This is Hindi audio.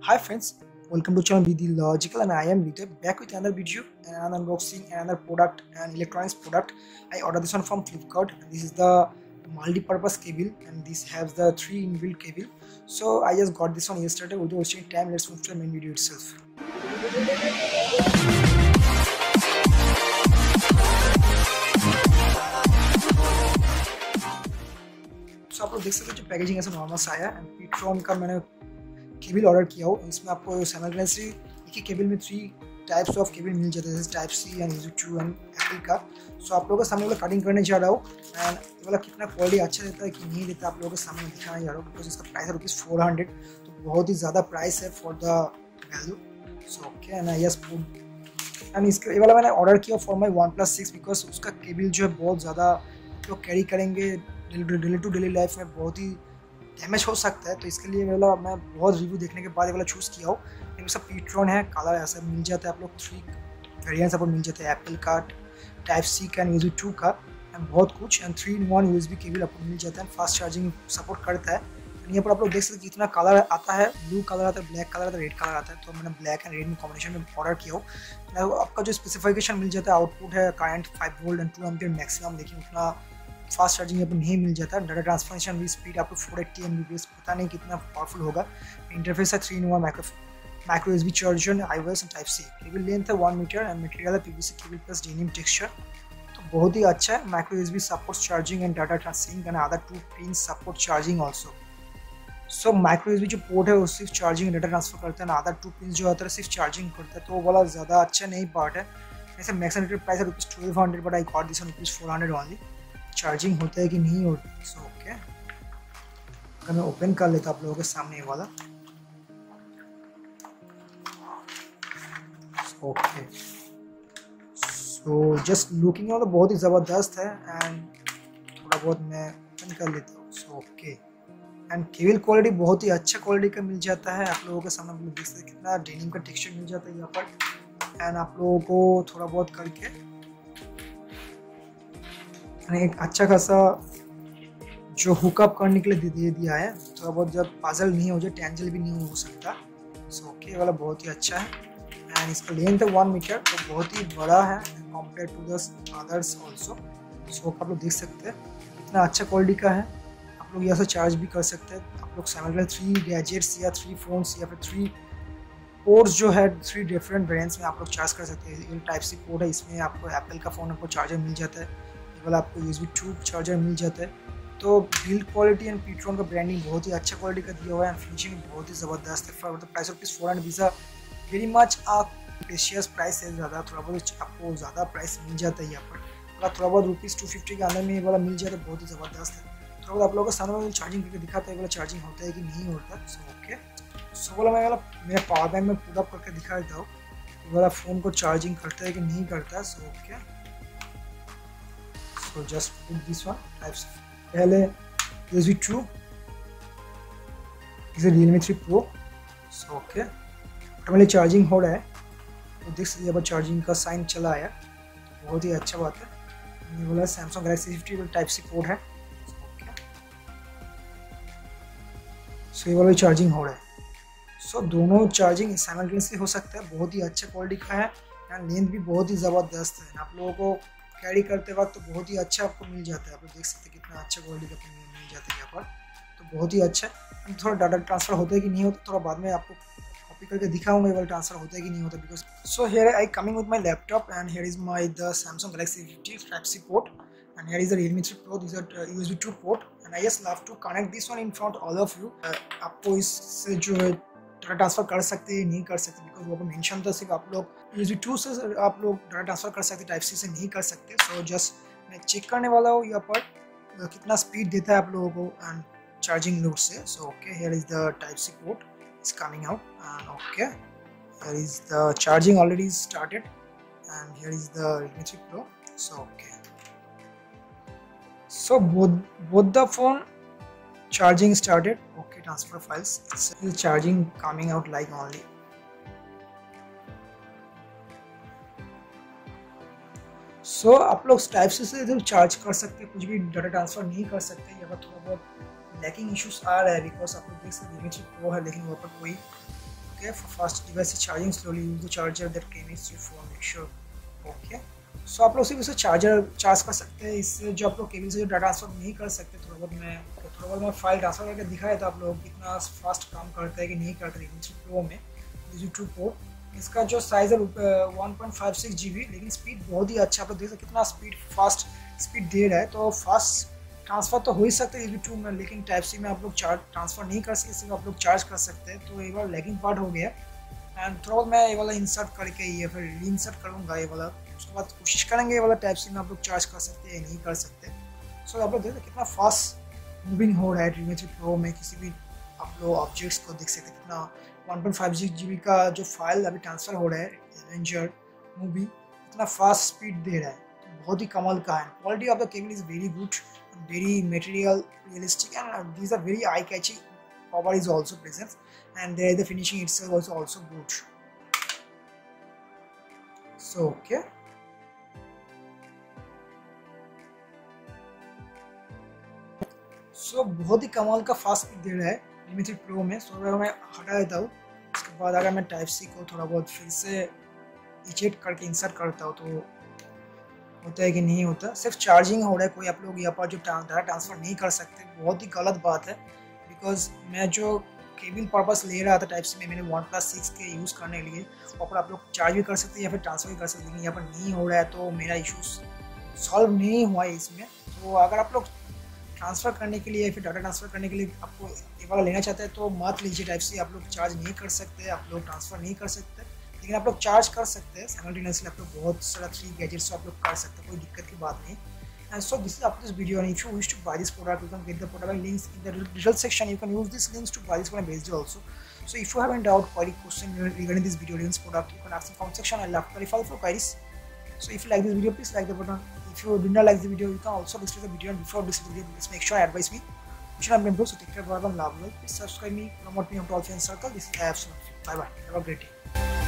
Hi friends, welcome to channel Be The Logical, and I am Vijay back with another video and another unboxing and another product and electronics product. I ordered this one from Flipkart. This is the multi-purpose cable and this has the 3 inbuilt cable. So I just got this one yesterday. Without wasting time, let's move to the main video itself. So आप लोग देख सकते हो जो पैकेजिंग ऐसा नॉर्मल सा आया है। पीट्रॉन का मैंने केबल ऑर्डर किया हो, इसमें आपको साइमल्टेनियसली एक ही केबल में 3 टाइप्स ऑफ केबल मिल जाते हैं, जैसे टाइप सी एंड यूज2 एंड एप्पल का। सो आप लोगों के सामने वाला कटिंग करने जा रहा हूँ एंड ये वाला कितना क्वालिटी अच्छा देता है कि नहीं देता आप लोगों के सामने दिखाने जा रहा हूँ, बिकॉज इसका प्राइस है ₹400, तो बहुत ही ज़्यादा प्राइस है for the value. So okay and I just put and इसका ये वाला मैंने ऑर्डर किया फॉर माई OnePlus 6 बिकॉज उसका केबल जो है बहुत ज़्यादा लोग कैरी करेंगे डेली टू डेली लाइफ में, बहुत ही डैमेज हो सकता है। तो इसके लिए वाला मैं बहुत रिव्यू देखने के बाद ये वाला चूज़ किया हो। ये सब पीट्रॉन है, कलर ऐसा मिल जाता है आप लोग 3 वेरिएंट्स आपको मिल जाते हैं, एप्पल का, टाइप सी का एंड यूज2 का एंड बहुत कुछ एंड 3-in-1 USB केबल आपको मिल जाता है, फास्ट चार्जिंग सपोर्ट करता है। यहाँ पर आप लोग देख सकते हैं कितना कलर आता है, ब्लू कलर आता है, ब्लैक कलर आता है, रेड कलर आता है। तो मैंने ब्लैक एंड रेड में कॉम्बिनेशन में ऑर्डर किया हो। आपका जो स्पेसिफिकेशन मिल जाता है, आउटपुट है current 5 volt and 2 ampere maximum, लेकिन उतना फास्ट चार्जिंग यहाँ पर नहीं मिल जाता। डाटा ट्रांसफॉर्मेशन भी स्पीड आपको 480 Mbps, पता नहीं कितना पावरफुल होगा। इंटरफेस है 3-in-1 micro USB charger, iOS and type C. Cable length है 1 मीटर एंड मटेरियल है PVC cable plus denim texture, तो बहुत ही अच्छा है। Micro USB support charging and data transferring and other 2 pin support charging also. So micro USB जो पोर्ट है वो सिर्फ चार्जिंग एंड डाटा ट्रांसफर करता है, अदर 2 पिन जो होता है सिर्फ चार्जिंग करता है, तो वो वाला ज़्यादा अच्छा नहीं पार्ट है। ऐसे मैक्सिमम प्राइस है ₹1200, but I got this on ₹400 only. Charging होता है कि नहीं होता। सो ओके, अगर मैं ओपन कर लेता आप लोगों के सामने ये वाला। ओके, सो जस्ट लुकिंग वाला बहुत ही ज़बरदस्त है एंड थोड़ा बहुत मैं ओपन कर लेता हूँ। So okay, and cable quality बहुत ही अच्छा क्वालिटी का मिल जाता है आप लोगों के सामने। आप लोग देख सकते हैं कितना डेनिम का टेक्सचर मिल जाता है यहाँ पर एंड आप लोगों को थोड़ा बहुत करके एक अच्छा खासा जो हुकअप करने के लिए दे दिया है, थोड़ा बहुत जब पजल नहीं हो जाए, टेंजल भी नहीं हो सकता। सो ओके, वाला बहुत ही अच्छा है एंड इसका लेंथ है 1 मीटर, तो बहुत ही बड़ा है compare to the others also. So आप लोग देख सकते हैं कितना अच्छा क्वालिटी का है। आप लोग यहाँ से चार्ज भी कर सकते हैं। आप लोग साइमल्टेनियसली 3 गैजेट्स या 3 फोन्स या फिर 3 पोर्ट्स जो है 3 डिफरेंट वेरिएंट्स में आप लोग चार्ज कर सकते हैं। ये टाइप सी पोर्ट है, इसमें आपको एप्पल का फ़ोन आपको चार्जर मिल जाता है, वाला आपको USB2 चार्जर मिल जाता है। तो बिल्ड क्वालिटी एंड पीट्रॉन का ब्रांडिंग बहुत ही अच्छा क्वालिटी का दिया हुआ है एंड फिनिशिंग बहुत ही ज़बरदस्त है। For the price of ₹400 visa very much precious price है, ज़्यादा थोड़ा बहुत आपको ज़्यादा प्राइस मिल जाता है यहाँ पर। अगर थोड़ा बहुत ₹250 के अंदर में ये वाला मिल जाता है, बहुत ही ज़बरदस्त है। थोड़ा बहुत आप लोगों को सामने वाले चार्जिंग करके दिखाता है वाला चार्जिंग होता है कि नहीं होता। सो ओके, सो वाला मैं वाला मेरा पावर बैंक में पूरा करके दिखा देता हूँ वाला फ़ोन को चार्जिंग करता है कि नहीं करता। So okay, so just put this one types पहले USB2 is a Realme 3 Pro। so okay, automatic charging हो रहा है, तो देख सकते हैं चार्जिंग का साइन चला आया, बहुत ही अच्छा बात है। ये वाला Samsung Galaxy 50 type C port है। सो ये वाला चार्जिंग हो रहा है। सो दोनों चार्जिंग साइमल्टेनियसली हो सकता है, बहुत ही अच्छा क्वालिटी का है एंड लेंथ भी बहुत ही ज़बरदस्त है। आप लोगों को कैरी करते वक्त तो बहुत ही अच्छा आपको मिल जाता है। आप लोग देख सकते हैं कितना अच्छा क्वालिटी का मिल जाता है यहाँ पर, तो बहुत ही अच्छा है। थोड़ा डाटा ट्रांसफर होता है कि नहीं होता, थोड़ा बाद में आपको कॉपी करके दिखाऊंगा ये वाला ट्रांसफर होता है कि नहीं होता। Because so here I coming with my laptop and here is my the Samsung Galaxy 50 type C port and here is the Realme 3 Pro, this are USB2 port and I just love to connect this one in front all of you. आपको इससे जो है डाटा ट्रांसफर कर सकते हैं नहीं कर सकते, बिकॉज वो मेंशन था सिर्फ आप लोग USB2 से आप लोग डाटा ट्रांसफर कर सकते, टाइप सी से नहीं कर सकते। सो जस्ट मैं चेक करने वाला हूँ यहाँ पर कितना स्पीड देता है आप लोगों को एंड चार्जिंग लोड से। So okay, here is the type C port is coming out and okay, here is the charging already started and here is the Realme 3 Pro। So okay, so both the phone charging started. Okay, transfer files, it's charging coming out like only। सो आप लोग टाइप से जो चार्ज कर सकते हैं, कुछ भी डाटा ट्रांसफर नहीं कर सकते। यहाँ पर थोड़ा बहुत लैकिंग इश्यूज आ रहा है, बिकॉज आप लोग देख सकते हैं Realme 3 Pro है लेकिन वहाँ पर कोई okay. For fast device charging slowly, use the charger that came with your phone. Make sure. Okay. सो आप लोग सिर्फ इसे चार्जर चार्ज कर सकते हैं। इससे जो आप लोग केबल से जो डाटा ट्रांसफर नहीं कर सकते, थोड़ा बहुत मैं फाइल ट्रांसफर करके दिखाया था आप लोग कितना फास्ट काम करता है कि नहीं करता है प्रो में Use2 पोर्ट। इसका जो साइज़ है 1.56 GB, लेकिन स्पीड बहुत ही अच्छा। आप लोग देख सकते कितना फास्ट स्पीड दे रहा है। तो फास्ट ट्रांसफ़र तो हो ही सकता है Use2 में, लेकिन टाइप सी में आप लोग ट्रांसफ़र नहीं कर सकते, सिर्फ आप लोग चार्ज कर सकते हैं। तो ये वाला लैगिंग पार्ट हो गया। एंड थोड़ा बहुत मैं ये वाला इंसर्ट करके ये फिर री इंसर्ट करूँगा ये वाला। उसके बाद कोशिश करेंगे ये वाला टाइप सी में आप लोग चार्ज कर सकते हैं या नहीं कर सकते। सो आप लोग देखते कितना फास्ट मूविंग हो रहा है Realme 3 Pro में। किसी भी आप लोग ऑब्जेक्ट्स को देख सकते कितना 1.56 GB का जो फाइल अभी ट्रांसफ़र हो रहा है एवेंजर मूवी, इतना फास्ट स्पीड दे रहा है। तो बहुत ही कमाल का है। Quality of the cable is very good, very material realistic, and these are very eye catching. Power is also present, and there the finishing itself was also good. So okay. सो बहुत ही कमाल का फास्ट स्पीड दे रहा है Realme 3 Pro में। सो अगर मैं हटा देता हूँ, उसके बाद अगर मैं टाइप सी को थोड़ा बहुत फिर से इजेक्ट करके इंसर्ट करता हूँ तो होता है कि नहीं होता, सिर्फ चार्जिंग हो रहा है। कोई आप लोग यहाँ पर जो डाटा ट्रांसफ़र नहीं कर सकते, बहुत ही गलत बात है। बिकॉज मैं जो केबल पर्पस ले रहा था टाइप सी में, मैंने 1+6 के यूज़ करने के लिए, वहाँ पर आप लोग चार्ज भी कर सकते हैं या फिर ट्रांसफ़र भी कर सकते हैं, लेकिन यहाँ पर नहीं हो रहा है। तो मेरा इशूज़ सॉल्व नहीं हुआ है इसमें। तो अगर आप लोग ट्रांसफ़र करने के लिए या फिर डाटा ट्रांसफ़र करने के लिए आपको ये वाला लेना चाहते हैं तो मत लीजिए टाइप सी। आप लोग चार्ज नहीं कर सकते, आप लोग ट्रांसफ़र नहीं कर सकते, लेकिन आप लोग चार्ज कर सकते हैं साइमल्टेनियसली। आप लोग बहुत सारा 3 गैजेट्स आप लोग कर सकते हैं, कोई दिक्कत की बात नहीं। And so this is up to this video, and if you wish to buy this product, you can get the product links in the details section. You can use these links to buy this one based also. So if you have any doubt, query, question regarding this video, links product, you can ask in the comment section. I'll have to clarify for queries. So if you like this video, please like the button. If you did not like the video, you can also dislike the video. And before disliking the video, please make sure I advise me. You should have been so take care, bye bye, love. Please subscribe me, promote me onto all friends circle. This is absolutely. Bye bye. Have a great day.